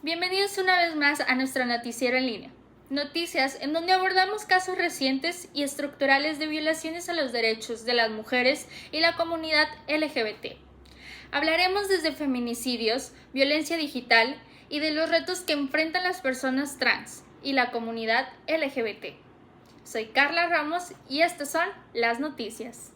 Bienvenidos una vez más a nuestra noticiero en línea. Noticias en donde abordamos casos recientes y estructurales de violaciones a los derechos de las mujeres y la comunidad LGBT. Hablaremos desde feminicidios, violencia digital y de los retos que enfrentan las personas trans y la comunidad LGBT. Soy Carla Ramos y estas son las noticias.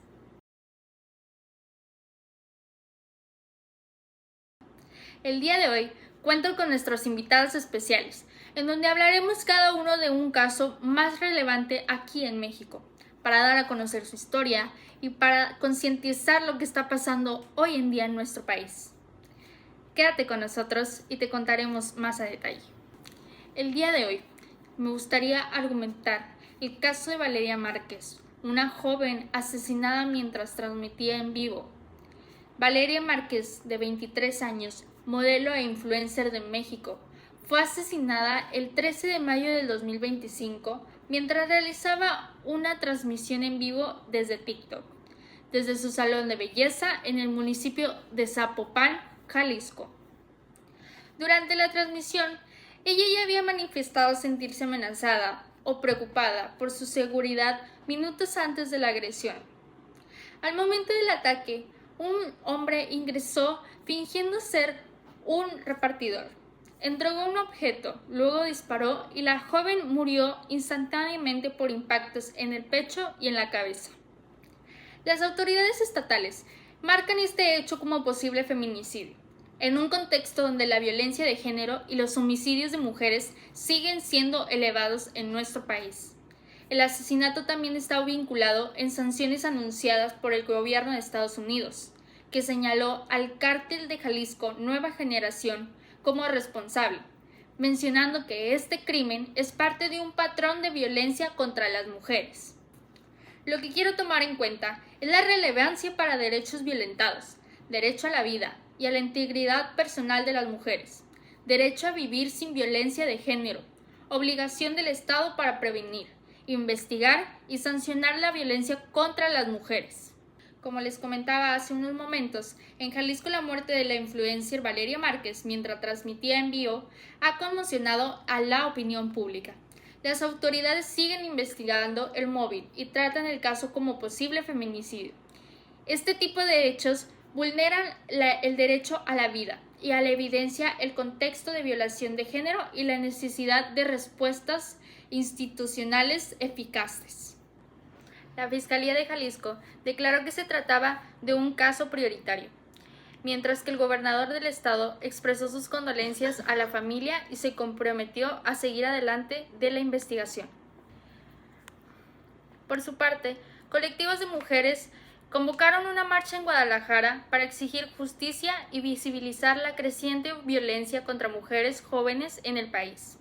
El día de hoy cuento con nuestros invitados especiales, en donde hablaremos cada uno de un caso más relevante aquí en México, para dar a conocer su historia y para concientizar lo que está pasando hoy en día en nuestro país. Quédate con nosotros y te contaremos más a detalle. El día de hoy me gustaría argumentar el caso de Valeria Márquez, una joven asesinada mientras transmitía en vivo. Valeria Márquez, de 23 años, modelo e influencer de México, fue asesinada el 13 de mayo del 2025 mientras realizaba una transmisión en vivo desde TikTok, desde su salón de belleza en el municipio de Zapopan, Jalisco. Durante la transmisión, ella ya había manifestado sentirse amenazada o preocupada por su seguridad minutos antes de la agresión. Al momento del ataque, un hombre ingresó fingiendo ser un repartidor. Entregó un objeto, luego disparó y la joven murió instantáneamente por impactos en el pecho y en la cabeza. Las autoridades estatales marcan este hecho como posible feminicidio, en un contexto donde la violencia de género y los homicidios de mujeres siguen siendo elevados en nuestro país. El asesinato también está vinculado en sanciones anunciadas por el gobierno de Estados Unidos, que señaló al Cártel de Jalisco Nueva Generación como responsable, mencionando que este crimen es parte de un patrón de violencia contra las mujeres. Lo que quiero tomar en cuenta es la relevancia para derechos violentados, derecho a la vida y a la integridad personal de las mujeres, derecho a vivir sin violencia de género, obligación del Estado para prevenir, investigar y sancionar la violencia contra las mujeres. Como les comentaba hace unos momentos, en Jalisco la muerte de la influencer Valeria Márquez mientras transmitía en vivo ha conmocionado a la opinión pública. Las autoridades siguen investigando el móvil y tratan el caso como posible feminicidio. Este tipo de hechos vulneran el derecho a la vida y a la evidencia el contexto de violación de género y la necesidad de respuestas institucionales eficaces. La Fiscalía de Jalisco declaró que se trataba de un caso prioritario, mientras que el gobernador del estado expresó sus condolencias a la familia y se comprometió a seguir adelante de la investigación. Por su parte, colectivos de mujeres convocaron una marcha en Guadalajara para exigir justicia y visibilizar la creciente violencia contra mujeres jóvenes en el país.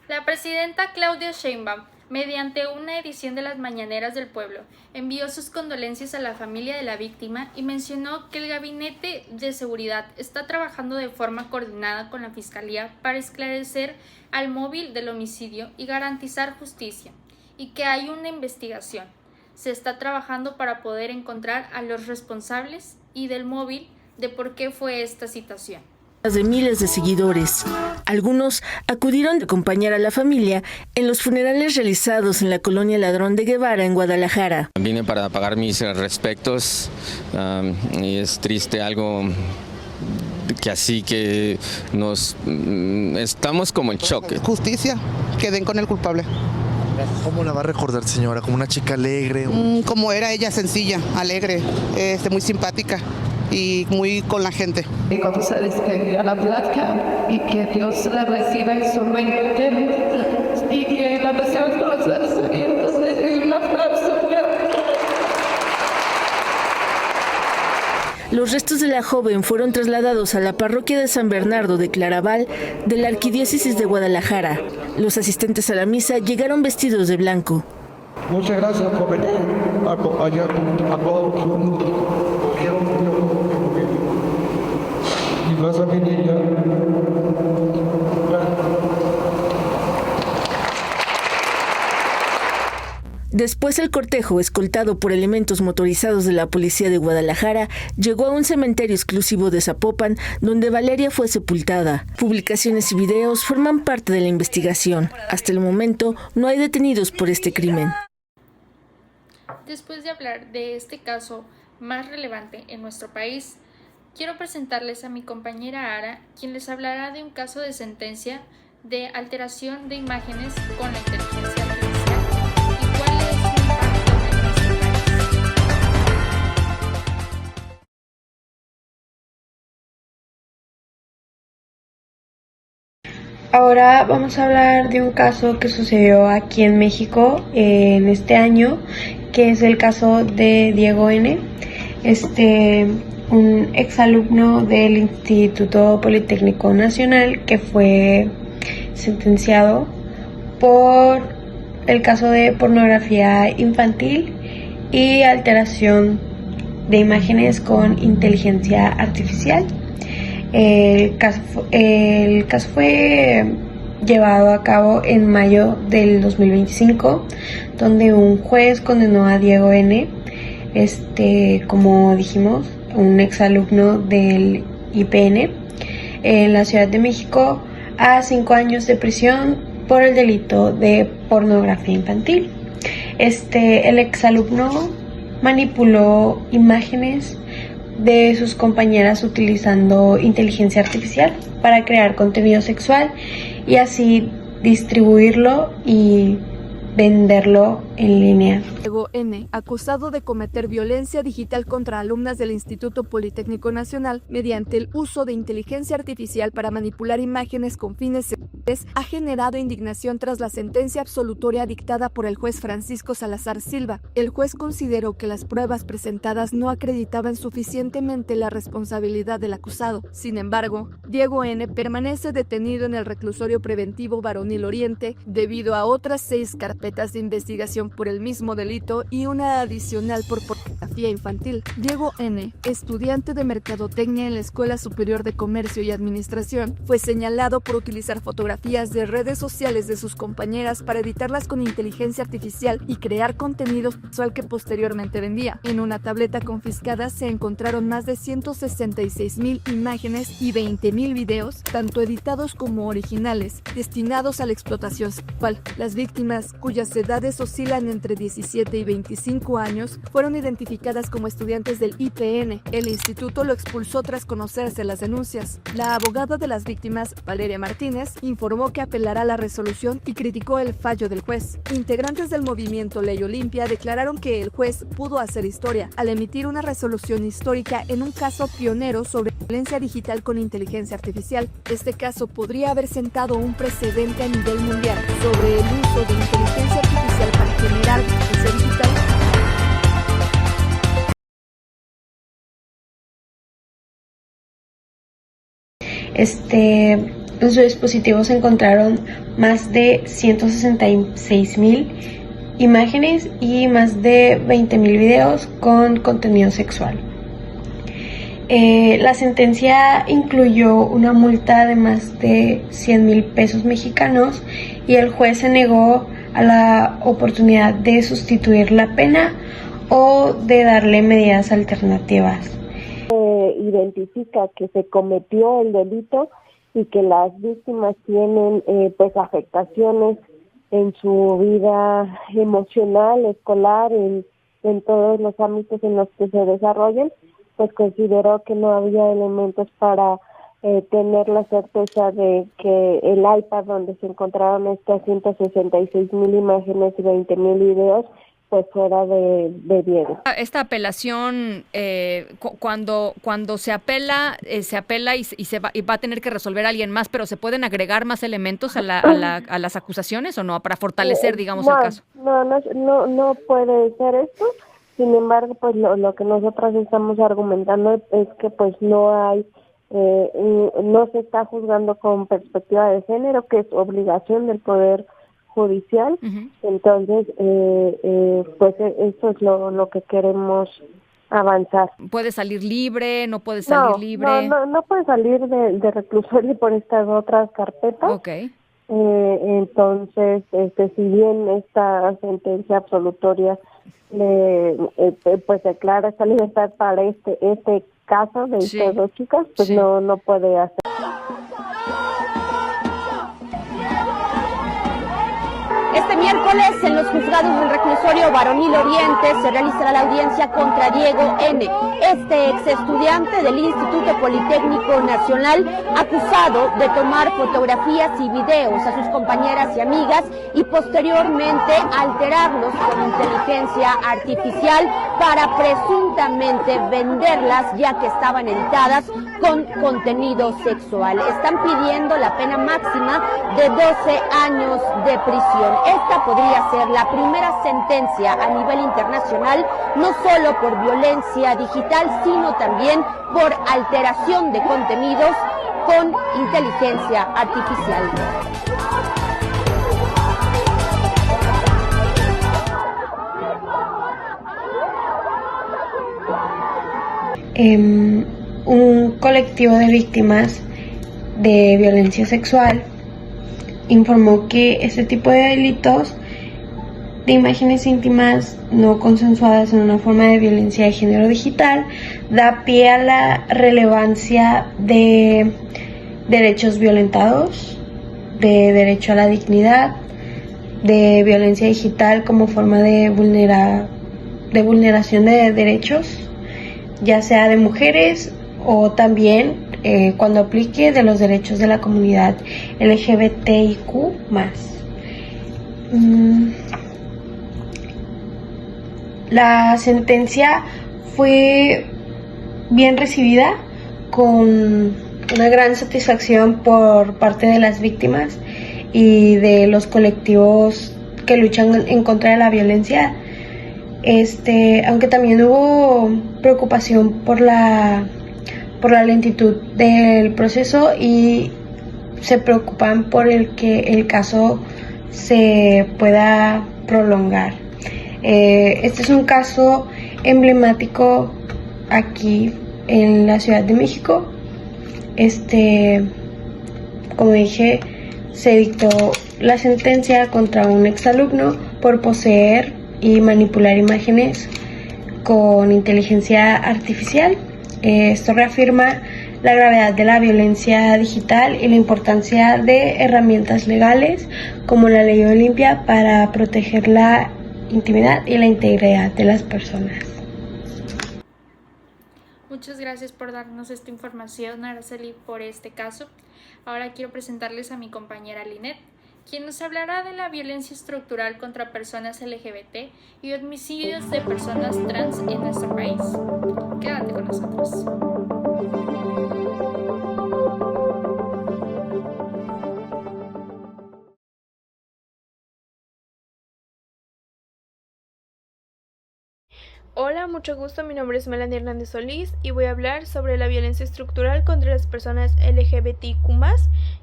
La presidenta Claudia Sheinbaum, mediante una edición de las Mañaneras del Pueblo, envió sus condolencias a la familia de la víctima y mencionó que el Gabinete de Seguridad está trabajando de forma coordinada con la Fiscalía para esclarecer al móvil del homicidio y garantizar justicia, y que hay una investigación. Se está trabajando para poder encontrar a los responsables y del móvil de por qué fue esta situación. De miles de seguidores. Algunos acudieron a acompañar a la familia en los funerales realizados en la colonia Ladrón de Guevara en Guadalajara. Vine para pagar mis respetos y es triste algo que así que nos estamos como en shock. Justicia, que den con el culpable. ¿Cómo la va a recordar, señora? ¿Como una chica alegre? Como era ella, sencilla, alegre, muy simpática y muy con la gente. Y cuando se despegue a la placa y que Dios la reciba en su reino y que la pasión con los lanzamientos de un aplauso. Los restos de la joven fueron trasladados a la parroquia de San Bernardo de Claraval de la Arquidiócesis de Guadalajara. Los asistentes a la misa llegaron vestidos de blanco. Muchas gracias por venir a acompañar a todo el mundo. Y vas a venir ya. Después el cortejo, escoltado por elementos motorizados de la policía de Guadalajara, llegó a un cementerio exclusivo de Zapopan, donde Valeria fue sepultada. Publicaciones y videos forman parte de la investigación. Hasta el momento no hay detenidos por este crimen. Después de hablar de este caso más relevante en nuestro país, quiero presentarles a mi compañera Ara, quien les hablará de un caso de sentencia de alteración de imágenes con la inteligencia artificial y cuál es su impacto en nuestro país. Ahora vamos a hablar de un caso que sucedió aquí en México en este año, que es el caso de Diego N., un exalumno del Instituto Politécnico Nacional que fue sentenciado por el caso de pornografía infantil y alteración de imágenes con inteligencia artificial. El caso fue llevado a cabo en mayo del 2025, donde un juez condenó a Diego N., como dijimos, un exalumno del IPN en la Ciudad de México, a 5 años de prisión por el delito de pornografía infantil. El exalumno manipuló imágenes de sus compañeras utilizando inteligencia artificial para crear contenido sexual y así distribuirlo y venderlo en línea. Diego N., acusado de cometer violencia digital contra alumnas del Instituto Politécnico Nacional mediante el uso de inteligencia artificial para manipular imágenes con fines sexuales, ha generado indignación tras la sentencia absolutoria dictada por el juez Francisco Salazar Silva. El juez consideró que las pruebas presentadas no acreditaban suficientemente la responsabilidad del acusado. Sin embargo, Diego N. permanece detenido en el reclusorio preventivo Varonil Oriente debido a otras 6 carpetas de investigación por el mismo delito y una adicional por pornografía infantil. Diego N., estudiante de Mercadotecnia en la Escuela Superior de Comercio y Administración, fue señalado por utilizar fotografías de redes sociales de sus compañeras para editarlas con inteligencia artificial y crear contenido sexual que posteriormente vendía. En una tableta confiscada se encontraron más de 166,000 imágenes y 20,000 videos, tanto editados como originales, destinados a la explotación sexual. Las víctimas, cuyas edades oscilan entre 17 y 25 años, fueron identificadas como estudiantes del IPN. El instituto lo expulsó tras conocerse las denuncias. La abogada de las víctimas, Valeria Martínez, informó que apelará la resolución y criticó el fallo del juez. Integrantes del movimiento Ley Olimpia declararon que el juez pudo hacer historia al emitir una resolución histórica en un caso pionero sobre violencia digital con inteligencia artificial. Este caso podría haber sentado un precedente a nivel mundial sobre el uso de inteligencia artificial para generar violencia digital. En su dispositivo se encontraron más de 166,000 imágenes y más de 20,000 videos con contenido sexual. La sentencia incluyó una multa de más de 100,000 pesos mexicanos y el juez se negó a la oportunidad de sustituir la pena o de darle medidas alternativas. Identifica que se cometió el delito y que las víctimas tienen afectaciones en su vida emocional, escolar, en todos los ámbitos en los que se desarrollen, pues consideró que no había elementos para tener la certeza de que el iPad donde se encontraron estas 166,000 imágenes y 20,000 videos pues fuera de Diego. Esta apelación, cuando se apela y va a tener que resolver alguien más, pero ¿se pueden agregar más elementos a las acusaciones o no, para fortalecer, digamos, el caso? No puede ser esto. Sin embargo, pues lo que nosotras estamos argumentando es que pues no se está juzgando con perspectiva de género, que es obligación del Poder Judicial. Uh-huh. Entonces, pues eso es lo que queremos avanzar. ¿Puede salir libre? ¿No puede salir libre? No puede salir de reclusorio por estas otras carpetas. Okay. Entonces, si bien esta sentencia absolutoria pues declara esta libertad para este caso de estas dos chicas, pues no puede hacer. Este miércoles, en los juzgados del reclusorio Varonil Oriente, se realizará la audiencia contra Diego N., este ex estudiante del Instituto Politécnico Nacional, acusado de tomar fotografías y videos a sus compañeras y amigas y posteriormente alterarlos con inteligencia artificial para presuntamente venderlas, ya que estaban editadas con contenido sexual. Están pidiendo la pena máxima de 12 años de prisión. Esta podría ser la primera sentencia a nivel internacional, no solo por violencia digital, sino también por alteración de contenidos con inteligencia artificial. Un colectivo de víctimas de violencia sexual informó que este tipo de delitos de imágenes íntimas no consensuadas en una forma de violencia de género digital da pie a la relevancia de derechos violentados, de derecho a la dignidad, de violencia digital como forma de vulneración de derechos, ya sea de mujeres o también cuando aplique de los derechos de la comunidad LGBTIQ+. La sentencia fue bien recibida, con una gran satisfacción por parte de las víctimas y de los colectivos que luchan en contra de la violencia. Aunque también hubo preocupación por la lentitud del proceso y se preocupan por el que el caso se pueda prolongar. Este es un caso emblemático aquí en la Ciudad de México. Como dije, se dictó la sentencia contra un exalumno por poseer y manipular imágenes con inteligencia artificial. Esto reafirma la gravedad de la violencia digital y la importancia de herramientas legales como la Ley Olimpia para proteger la intimidad y la integridad de las personas. Muchas gracias por darnos esta información, Araceli, por este caso. Ahora quiero presentarles a mi compañera Linet, quien nos hablará de la violencia estructural contra personas LGBT y homicidios de personas trans en nuestro país. Quédate con nosotros. Hola, mucho gusto, mi nombre es Melanie Hernández Solís y voy a hablar sobre la violencia estructural contra las personas LGBTIQ+,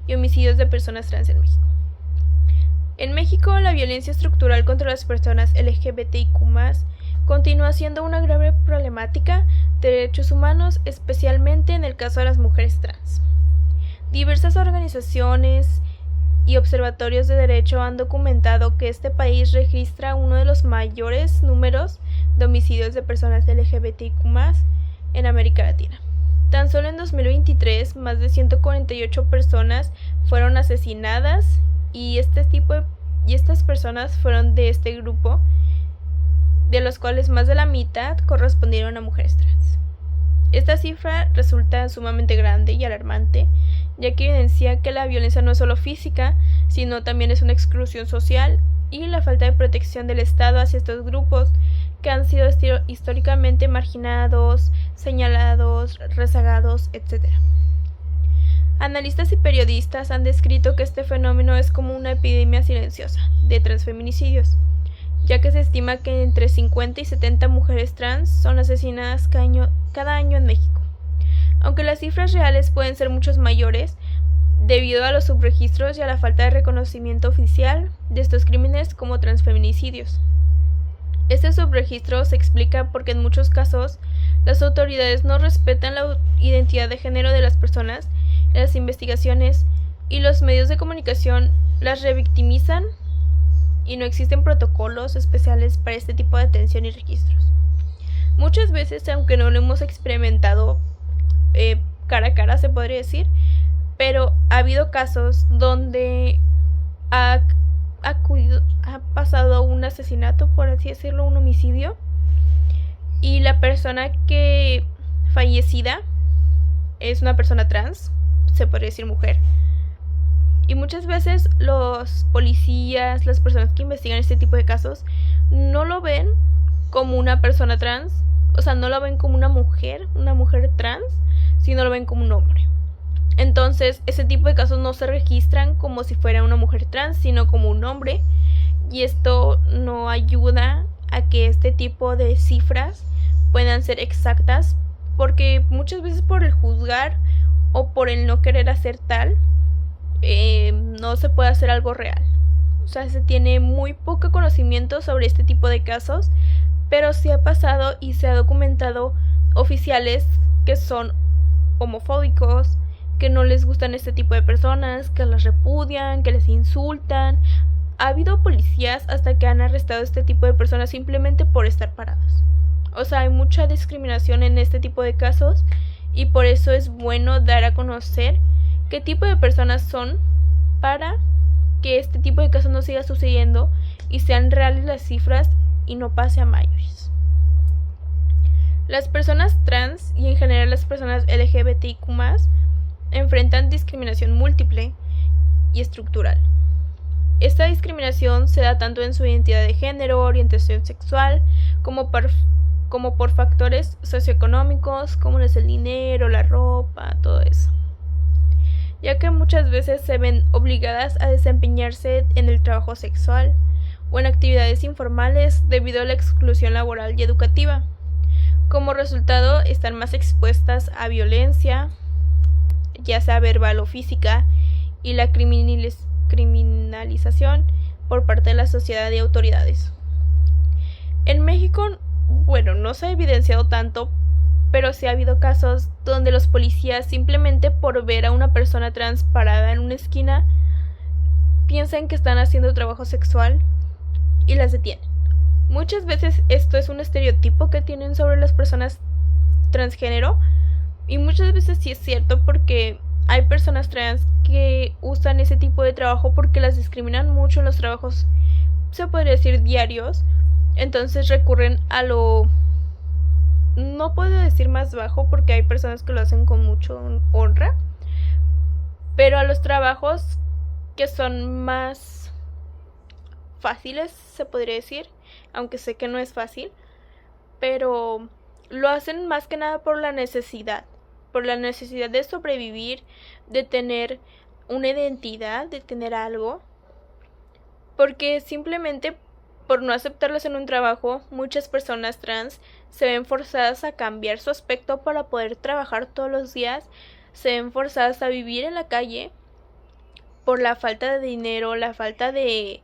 y homicidios de personas trans en México. En México, la violencia estructural contra las personas LGBTIQ+, continúa siendo una grave problemática de derechos humanos, especialmente en el caso de las mujeres trans. Diversas organizaciones y observatorios de derecho han documentado que este país registra uno de los mayores números de homicidios de personas LGBTIQ+ en América Latina. Tan solo en 2023, más de 148 personas fueron asesinadas y estas personas fueron de este grupo, de los cuales más de la mitad correspondieron a mujeres trans. Esta cifra resulta sumamente grande y alarmante, ya que evidencia que la violencia no es solo física, sino también es una exclusión social y la falta de protección del Estado hacia estos grupos que han sido históricamente marginados, señalados, rezagados, etc. Analistas y periodistas han descrito que este fenómeno es como una epidemia silenciosa de transfeminicidios, ya que se estima que entre 50 y 70 mujeres trans son asesinadas cada año en México. Aunque las cifras reales pueden ser muchos mayores, debido a los subregistros y a la falta de reconocimiento oficial de estos crímenes como transfeminicidios. Este subregistro se explica porque en muchos casos las autoridades no respetan la identidad de género de las personas en las investigaciones y los medios de comunicación las revictimizan y no existen protocolos especiales para este tipo de atención y registros. Muchas veces, aunque no lo hemos experimentado cara a cara, se podría decir, pero ha habido casos donde ha pasado un asesinato, por así decirlo, un homicidio, y la persona que fallecida es una persona trans, se podría decir mujer. Y muchas veces los policías, las personas que investigan este tipo de casos, no lo ven como una persona trans, o sea, no lo ven como una mujer trans, sino lo ven como un hombre. Entonces, ese tipo de casos no se registran como si fuera una mujer trans, sino como un hombre, y esto no ayuda a que este tipo de cifras puedan ser exactas, porque muchas veces por el juzgar o por el no querer hacer tal, no se puede hacer algo real. O sea, se tiene muy poco conocimiento sobre este tipo de casos, pero sí ha pasado y se ha documentado oficiales que son homofóbicos, que no les gustan este tipo de personas, que las repudian, que les insultan. Ha habido policías hasta que han arrestado a este tipo de personas simplemente por estar paradas. O sea, hay mucha discriminación en este tipo de casos, y por eso es bueno dar a conocer qué tipo de personas son, para que este tipo de casos no siga sucediendo y sean reales las cifras y no pase a mayores. Las personas trans y en general las personas LGBTIQ+ enfrentan discriminación múltiple y estructural. Esta discriminación se da tanto en su identidad de género, orientación sexual, como por factores socioeconómicos, como es el dinero, la ropa, todo eso. Ya que muchas veces se ven obligadas a desempeñarse en el trabajo sexual o en actividades informales debido a la exclusión laboral y educativa. Como resultado, están más expuestas a violencia, ya sea verbal o física, y la criminalización por parte de la sociedad y autoridades. En México, no se ha evidenciado tanto, pero sí ha habido casos donde los policías, simplemente por ver a una persona trans parada en una esquina, piensan que están haciendo trabajo sexual y las detienen. Muchas veces esto es un estereotipo que tienen sobre las personas transgénero, y muchas veces sí es cierto, porque hay personas trans que usan ese tipo de trabajo porque las discriminan mucho en los trabajos, se podría decir, diarios. Entonces recurren a lo, no puedo decir más bajo, porque hay personas que lo hacen con mucha honra, pero a los trabajos que son más fáciles, se podría decir, aunque sé que no es fácil, pero lo hacen más que nada por la necesidad de sobrevivir, de tener una identidad, de tener algo, porque simplemente por no aceptarlos en un trabajo, muchas personas trans se ven forzadas a cambiar su aspecto para poder trabajar todos los días, se ven forzadas a vivir en la calle por la falta de dinero, la falta de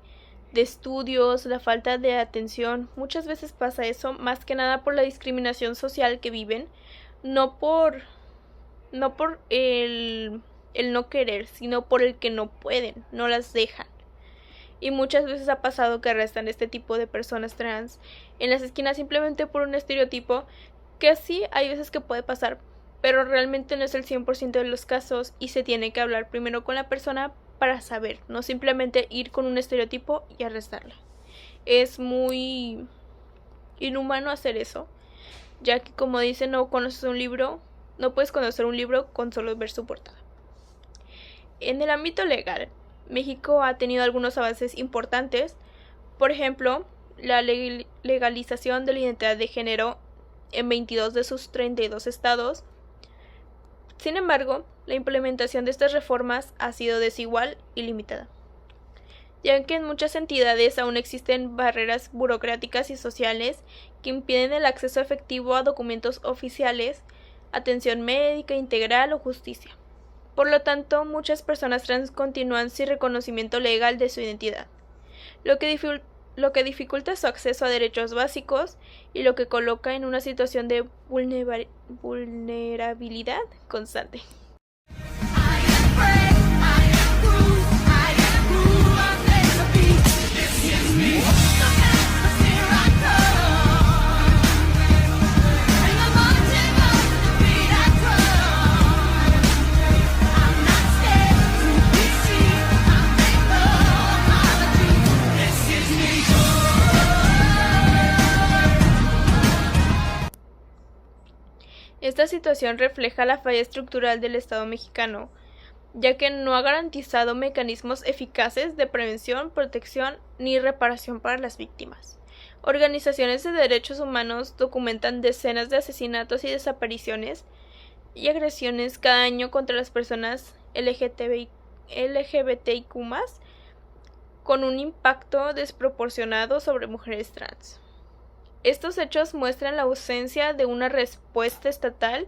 estudios, la falta de atención. Muchas veces pasa eso, más que nada por la discriminación social que viven, no por el no querer, sino por el que no pueden, no las dejan. Y muchas veces ha pasado que arrestan este tipo de personas trans en las esquinas simplemente por un estereotipo, que sí hay veces que puede pasar, pero realmente no es el 100% de los casos, y se tiene que hablar primero con la persona para saber, no simplemente ir con un estereotipo y arrestarla. Es muy inhumano hacer eso, ya que, como dicen, no puedes conocer un libro con solo ver su portada. En el ámbito legal, México ha tenido algunos avances importantes, por ejemplo, la legalización de la identidad de género en 22 de sus 32 estados. Sin embargo, la implementación de estas reformas ha sido desigual y limitada, ya que en muchas entidades aún existen barreras burocráticas y sociales que impiden el acceso efectivo a documentos oficiales, atención médica integral o justicia. Por lo tanto, muchas personas trans continúan sin reconocimiento legal de su identidad, lo que dificulta su acceso a derechos básicos y lo que coloca en una situación de vulnerabilidad constante. I am brave, I am bruised, I am bruised. Esta situación refleja la falla estructural del Estado mexicano, ya que no ha garantizado mecanismos eficaces de prevención, protección ni reparación para las víctimas. Organizaciones de derechos humanos documentan decenas de asesinatos y desapariciones y agresiones cada año contra las personas LGBTIQ+, con un impacto desproporcionado sobre mujeres trans. Estos hechos muestran la ausencia de una respuesta estatal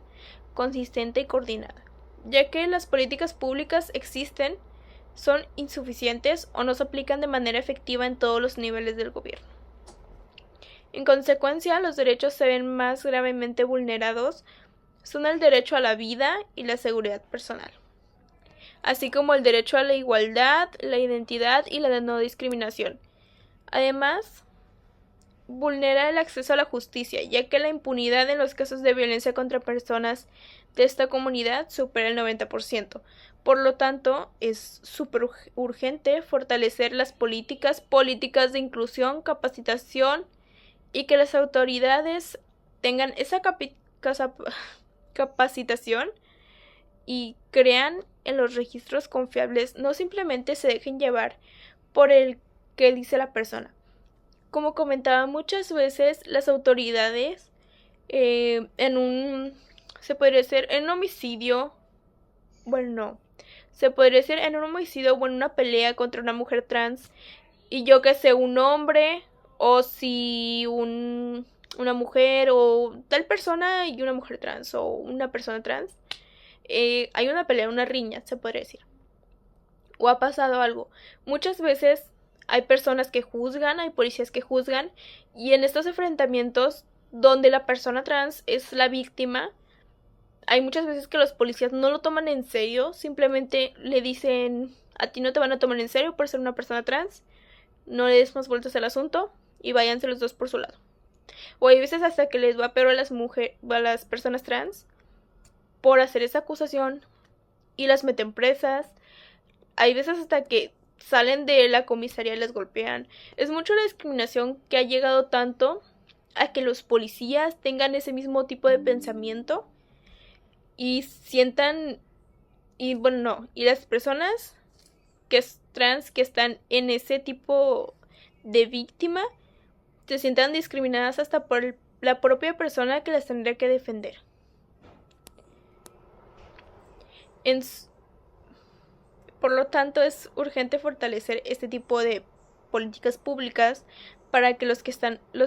consistente y coordinada, ya que las políticas públicas existen, son insuficientes o no se aplican de manera efectiva en todos los niveles del gobierno. En consecuencia, los derechos se ven más gravemente vulnerados son el derecho a la vida y la seguridad personal, así como el derecho a la igualdad, la identidad y la no discriminación. Además, vulnera el acceso a la justicia, ya que la impunidad en los casos de violencia contra personas de esta comunidad supera el 90%. Por lo tanto, es súper urgente fortalecer las políticas de inclusión, capacitación y que las autoridades tengan esa capacitación y crean en los registros confiables, no simplemente se dejen llevar por el que dice la persona. Como comentaba, muchas veces las autoridades se podría decir en un homicidio, se podría decir en un homicidio o en una pelea contra una mujer trans, y yo que sé, un hombre, o si una mujer o tal persona y una mujer trans o una persona trans, hay una pelea, una riña, se podría decir, o ha pasado algo. Muchas veces hay personas que juzgan, hay policías que juzgan, y en estos enfrentamientos donde la persona trans es la víctima, hay muchas veces que los policías no lo toman en serio, simplemente le dicen: a ti no te van a tomar en serio por ser una persona trans, no le des más vueltas al asunto y váyanse los dos por su lado. O hay veces hasta que les va peor a las personas trans por hacer esa acusación y las meten presas. Hay veces hasta que salen de la comisaría y les golpean. Es mucho la discriminación que ha llegado tanto a que los policías tengan ese mismo tipo de pensamiento y sientan, y las personas que es trans que están en ese tipo de víctima se sientan discriminadas hasta por la propia persona que las tendría que defender. Por lo tanto, es urgente fortalecer este tipo de políticas públicas para que las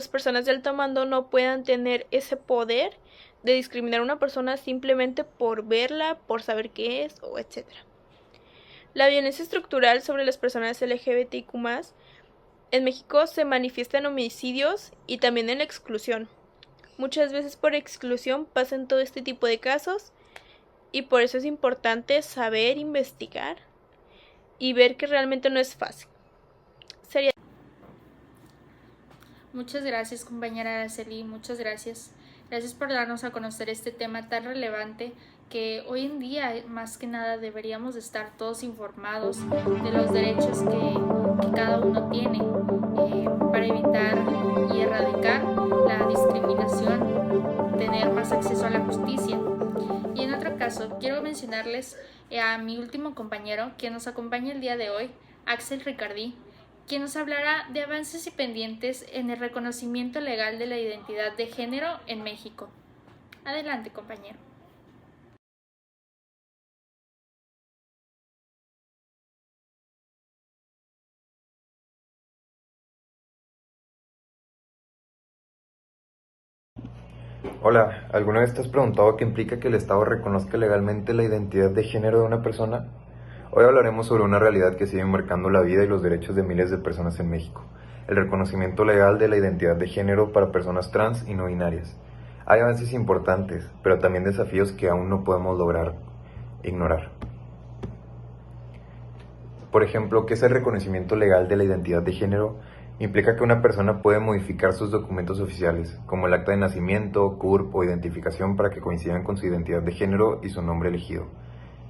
personas de alto mando no puedan tener ese poder de discriminar a una persona simplemente por verla, por saber qué es, o etc. La violencia estructural sobre las personas LGBTIQ+, en México se manifiesta en homicidios y también en la exclusión. Muchas veces por exclusión pasan todo este tipo de casos, y por eso es importante saber investigar y ver que realmente no es fácil. Muchas gracias, compañera Araceli, muchas gracias. Gracias por darnos a conocer este tema tan relevante que hoy en día más que nada deberíamos estar todos informados de los derechos que cada uno tiene para evitar y erradicar la discriminación, tener más acceso a la justicia. Y en otro caso, quiero mencionarles a mi último compañero que nos acompaña el día de hoy, Axel Ricardí, quien nos hablará de avances y pendientes en el reconocimiento legal de la identidad de género en México. Adelante, compañero. Hola, ¿alguna vez te has preguntado qué implica que el Estado reconozca legalmente la identidad de género de una persona? Hoy hablaremos sobre una realidad que sigue marcando la vida y los derechos de miles de personas en México: el reconocimiento legal de la identidad de género para personas trans y no binarias. Hay avances importantes, pero también desafíos que aún no podemos lograr ignorar. Por ejemplo, ¿qué es el reconocimiento legal de la identidad de género? Implica que una persona puede modificar sus documentos oficiales, como el acta de nacimiento, CURP o identificación, para que coincidan con su identidad de género y su nombre elegido.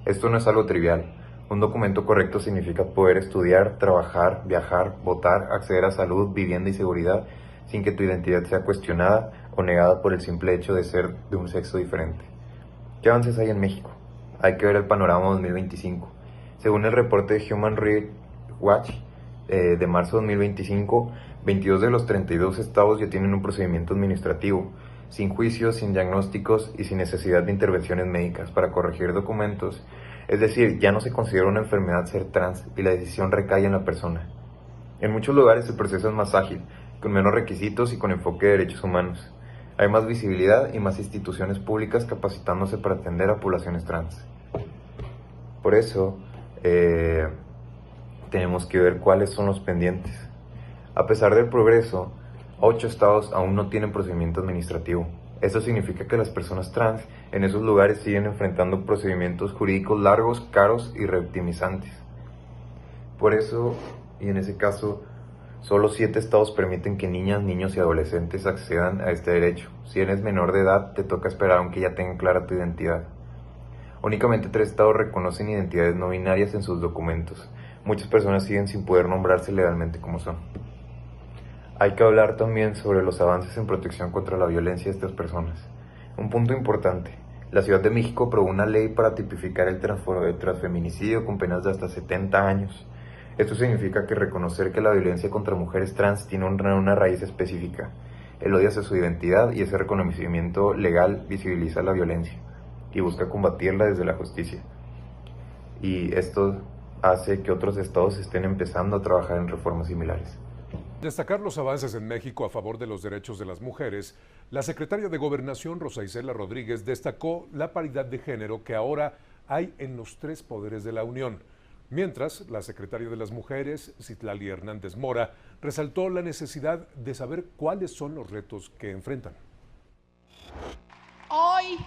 Esto no es algo trivial. Un documento correcto significa poder estudiar, trabajar, viajar, votar, acceder a salud, vivienda y seguridad sin que tu identidad sea cuestionada o negada por el simple hecho de ser de un sexo diferente. ¿Qué avances hay en México? Hay que ver el panorama 2025. Según el reporte de Human Rights Watch de marzo de 2025, 22 de los 32 estados ya tienen un procedimiento administrativo, sin juicios, sin diagnósticos y sin necesidad de intervenciones médicas para corregir documentos. Es decir, ya no se considera una enfermedad ser trans y la decisión recae en la persona. En muchos lugares el proceso es más ágil, con menos requisitos y con enfoque de derechos humanos. Hay más visibilidad y más instituciones públicas capacitándose para atender a poblaciones trans. Por eso, tenemos que ver cuáles son los pendientes. A pesar del progreso, 8 estados aún no tienen procedimiento administrativo. Esto significa que las personas trans en esos lugares siguen enfrentando procedimientos jurídicos largos, caros y revictimizantes. Por eso, y en ese caso, solo 7 estados permiten que niñas, niños y adolescentes accedan a este derecho. Si eres menor de edad, te toca esperar aunque ya tengan clara tu identidad. Únicamente 3 estados reconocen identidades no binarias en sus documentos. Muchas personas siguen sin poder nombrarse legalmente como son. Hay que hablar también sobre los avances en protección contra la violencia de estas personas. Un punto importante, la Ciudad de México aprobó una ley para tipificar el transfeminicidio con penas de hasta 70 años. Esto significa que reconocer que la violencia contra mujeres trans tiene una raíz específica. El odio hacia su identidad y ese reconocimiento legal visibiliza la violencia y busca combatirla desde la justicia. Y esto hace que otros estados estén empezando a trabajar en reformas similares. Destacar los avances en México a favor de los derechos de las mujeres, la secretaria de Gobernación, Rosa Isela Rodríguez, destacó la paridad de género que ahora hay en los 3 poderes de la Unión. Mientras, la secretaria de las Mujeres, Citlali Hernández Mora, resaltó la necesidad de saber cuáles son los retos que enfrentan. Hoy,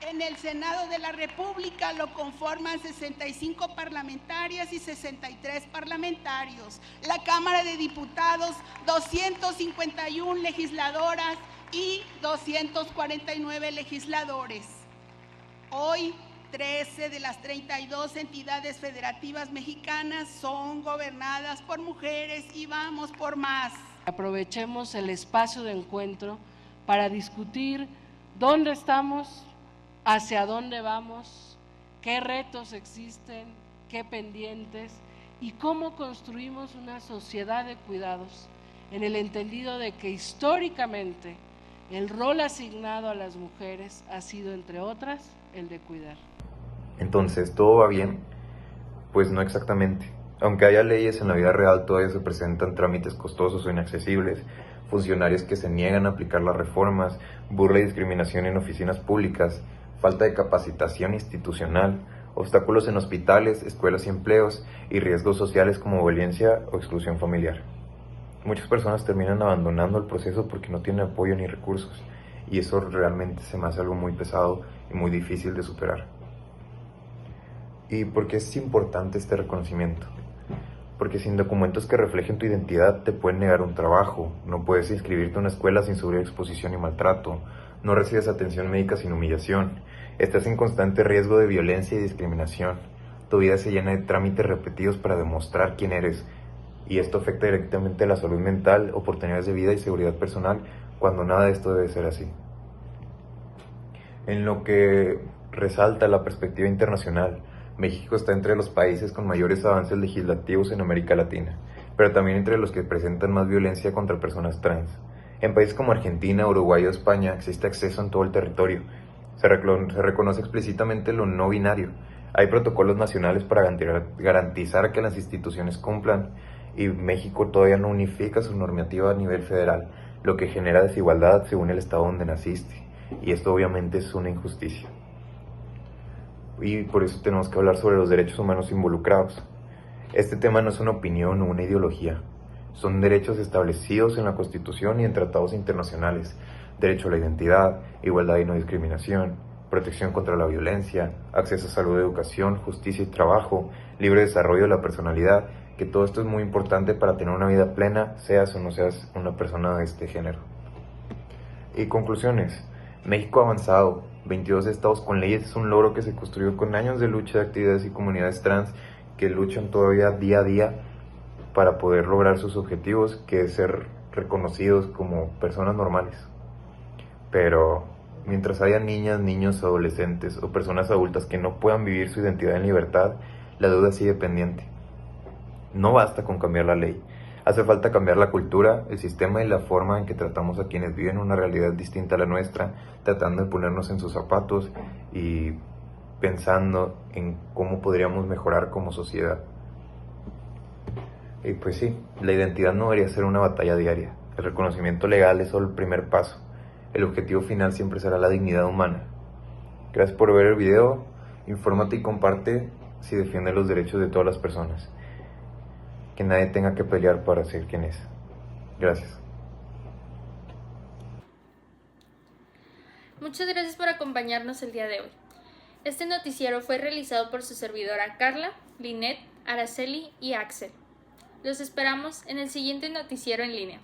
en el Senado de la República lo conforman 65 parlamentarias y 63 parlamentarios. La Cámara de Diputados, 251 legisladoras y 249 legisladores. Hoy, 13 de las 32 entidades federativas mexicanas son gobernadas por mujeres y vamos por más. Aprovechemos el espacio de encuentro para discutir dónde estamos, hacia dónde vamos, qué retos existen, qué pendientes y cómo construimos una sociedad de cuidados en el entendido de que históricamente el rol asignado a las mujeres ha sido, entre otras, el de cuidar. Entonces, ¿todo va bien? Pues no exactamente. Aunque haya leyes, en la vida real todavía se presentan trámites costosos o inaccesibles, funcionarios que se niegan a aplicar las reformas, burla y discriminación en oficinas públicas, falta de capacitación institucional, obstáculos en hospitales, escuelas y empleos, y riesgos sociales como violencia o exclusión familiar. Muchas personas terminan abandonando el proceso porque no tienen apoyo ni recursos, y eso realmente se me hace algo muy pesado y muy difícil de superar. ¿Y por qué es importante este reconocimiento? Porque sin documentos que reflejen tu identidad te pueden negar un trabajo, no puedes inscribirte en una escuela sin sufrir exposición y maltrato, no recibes atención médica sin humillación, estás en constante riesgo de violencia y discriminación, tu vida se llena de trámites repetidos para demostrar quién eres, y esto afecta directamente a la salud mental, oportunidades de vida y seguridad personal, cuando nada de esto debe ser así. En lo que resalta la perspectiva internacional, México está entre los países con mayores avances legislativos en América Latina, pero también entre los que presentan más violencia contra personas trans. En países como Argentina, Uruguay o España existe acceso en todo el territorio. Se reconoce explícitamente lo no binario. Hay protocolos nacionales para garantizar que las instituciones cumplan, y México todavía no unifica su normativa a nivel federal, lo que genera desigualdad según el estado donde naciste, y esto obviamente es una injusticia. Y por eso tenemos que hablar sobre los derechos humanos involucrados. Este tema no es una opinión o una ideología. Son derechos establecidos en la Constitución y en tratados internacionales. Derecho a la identidad, igualdad y no discriminación, protección contra la violencia, acceso a salud, educación, justicia y trabajo, libre desarrollo de la personalidad, que todo esto es muy importante para tener una vida plena, seas o no seas una persona de este género. Y conclusiones. México ha avanzado. 22 estados con leyes es un logro que se construyó con años de lucha de actividades y comunidades trans que luchan todavía día a día para poder lograr sus objetivos, que es ser reconocidos como personas normales. Pero Mientras haya niñas, niños, adolescentes o personas adultas que no puedan vivir su identidad en libertad, la duda sigue pendiente. No basta con cambiar la ley. Hace falta cambiar la cultura, el sistema y la forma en que tratamos a quienes viven una realidad distinta a la nuestra, tratando de ponernos en sus zapatos y pensando en cómo podríamos mejorar como sociedad. Y pues sí, la identidad no debería ser una batalla diaria. El reconocimiento legal es solo el primer paso. El objetivo final siempre será la dignidad humana. Gracias por ver el video, infórmate y comparte si defiende los derechos de todas las personas. Que nadie tenga que pelear para ser quien es. Gracias. Muchas gracias por acompañarnos el día de hoy. Este noticiero fue realizado por su servidora Carla, Linet, Araceli y Axel. Los esperamos en el siguiente noticiero en línea.